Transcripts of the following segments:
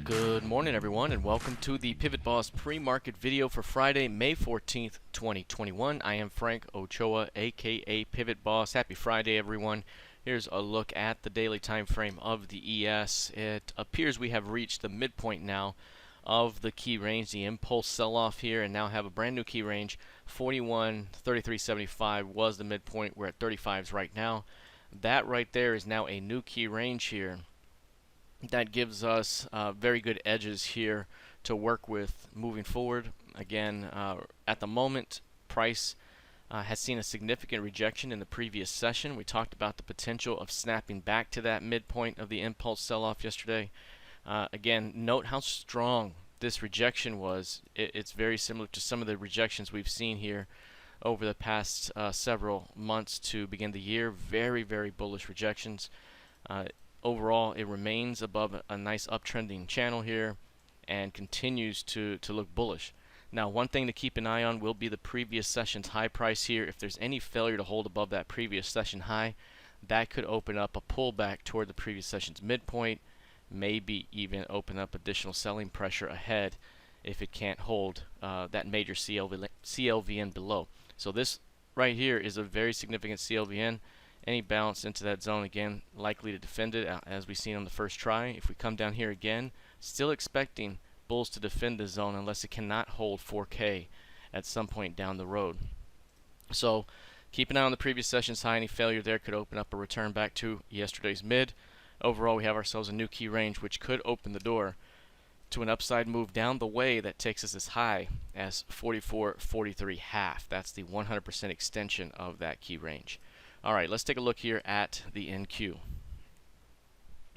Good morning, everyone, and welcome to the PivotBoss pre-market video for Friday, May 14th, 2021. I am Frank Ochoa, aka PivotBoss. Happy Friday, everyone. Here's a look at the daily time frame of the ES. It appears we have reached the midpoint now of the key range, the impulse sell-off here, and now have a brand new key range. 41.3375 was the midpoint. We're at 35s right now. That right there is now a new key range here. That gives us very good edges here to work with moving forward. Again, at the moment, price has seen a significant rejection in the previous session. We talked about the potential of snapping back to that midpoint of the impulse sell-off yesterday. Again, note how strong this rejection was. It's very similar to some of the rejections we've seen here over the past several months to begin the year. Very, very bullish rejections. Overall, it remains above a nice uptrending channel here and continues to look bullish. Now, one thing to keep an eye on will be the previous session's high price here. If there's any failure to hold above that previous session high, that could open up a pullback toward the previous session's midpoint, maybe even open up additional selling pressure ahead if it can't hold that major CLVN below. So this right here is a very significant CLVN. Any bounce into that zone, again, likely to defend it as we've seen on the first try. If we come down here again, still expecting bulls to defend the zone unless it cannot hold 4K at some point down the road. So keep an eye on the previous session's high. Any failure there could open up a return back to yesterday's mid. Overall, we have ourselves a new key range which could open the door to an upside move down the way that takes us as high as 44.43.5. That's the 100% extension of that key range. All right, let's take a look here at the NQ.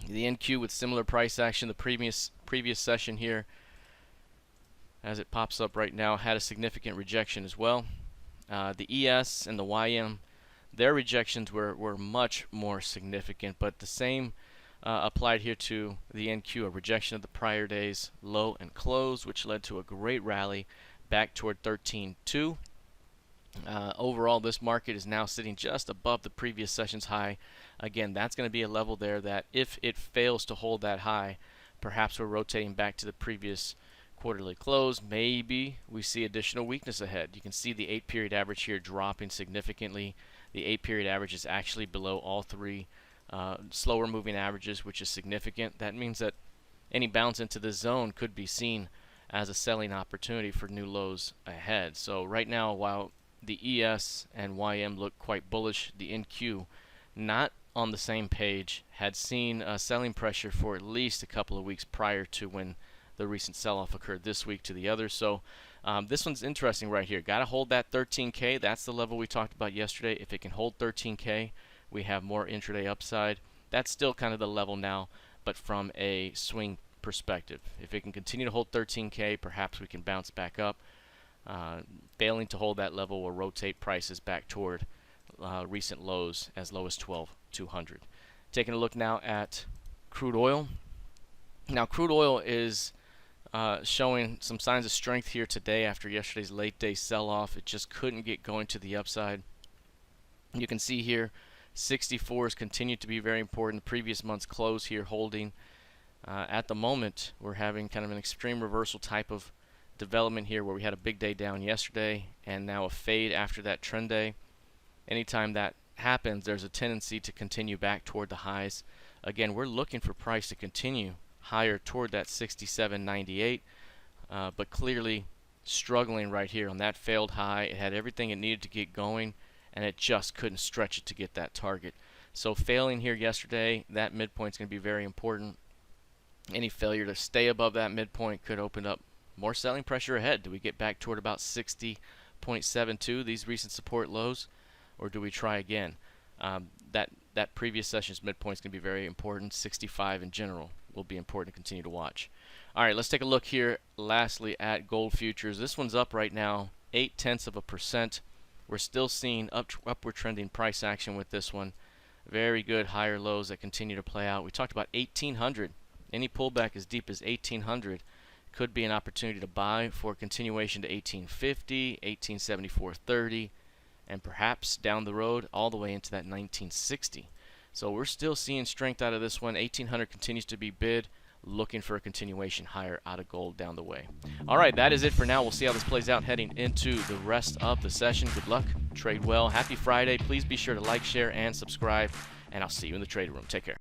The NQ with similar price action, the previous session here, as it pops up right now, had a significant rejection as well. The ES and the YM, their rejections were much more significant, but the same applied here to the NQ, a rejection of the prior day's low and close, which led to a great rally back toward 13.2. Overall, this market is now sitting just above the previous session's high. Again, that's going to be a level there that if it fails to hold that high, perhaps we're rotating back to the previous quarterly close. Maybe we see additional weakness ahead. You can see the 8-period average here dropping significantly. The 8-period average is actually below all three slower moving averages, which is significant. That means that any bounce into this zone could be seen as a selling opportunity for new lows ahead. So right now, while the ES and YM look quite bullish, the NQ, not on the same page, had seen selling pressure for at least a couple of weeks prior to when the recent sell-off occurred this week to the others. So this one's interesting right here. Got to hold that 13K. That's the level we talked about yesterday. If it can hold 13K, we have more intraday upside. That's still kind of the level now, but from a swing perspective. If it can continue to hold 13K, perhaps we can bounce back up. Failing to hold that level will rotate prices back toward recent lows as low as 12,200. Taking a look now at crude oil. Now, crude oil is showing some signs of strength here today after yesterday's late day sell-off. It just couldn't get going to the upside. You can see here 64s continue to be very important. The previous month's close here holding. At the moment, we're having kind of an extreme reversal type of development here where we had a big day down yesterday and now a fade after that trend day. Anytime that happens, there's a tendency to continue back toward the highs. Again, we're looking for price to continue higher toward that 67.98, but clearly struggling right here on that failed high. It had everything it needed to get going and it just couldn't stretch it to get that target. So failing here yesterday, that midpoint is going to be very important. Any failure to stay above that midpoint could open up more selling pressure ahead. Do we get back toward about 60.72, these recent support lows, or do we try again? That previous session's midpoint is going to be very important. 65 in general will be important to continue to watch. All right, let's take a look here lastly at gold futures. This one's up right now 0.8%. We're still seeing upward trending price action with this one. Very good higher lows that continue to play out. We talked about 1800. Any pullback as deep as 1800 could be an opportunity to buy for continuation to 1850, 1874.30, and perhaps down the road all the way into that 1960. So we're still seeing strength out of this one. 1800 continues to be bid. looking for a continuation higher out of gold down the way. All right, that is it for now. We'll see how this plays out heading into the rest of the session. Good luck, trade well. Happy Friday. Please be sure to like, share, and subscribe, and I'll see you in the trading room. Take care.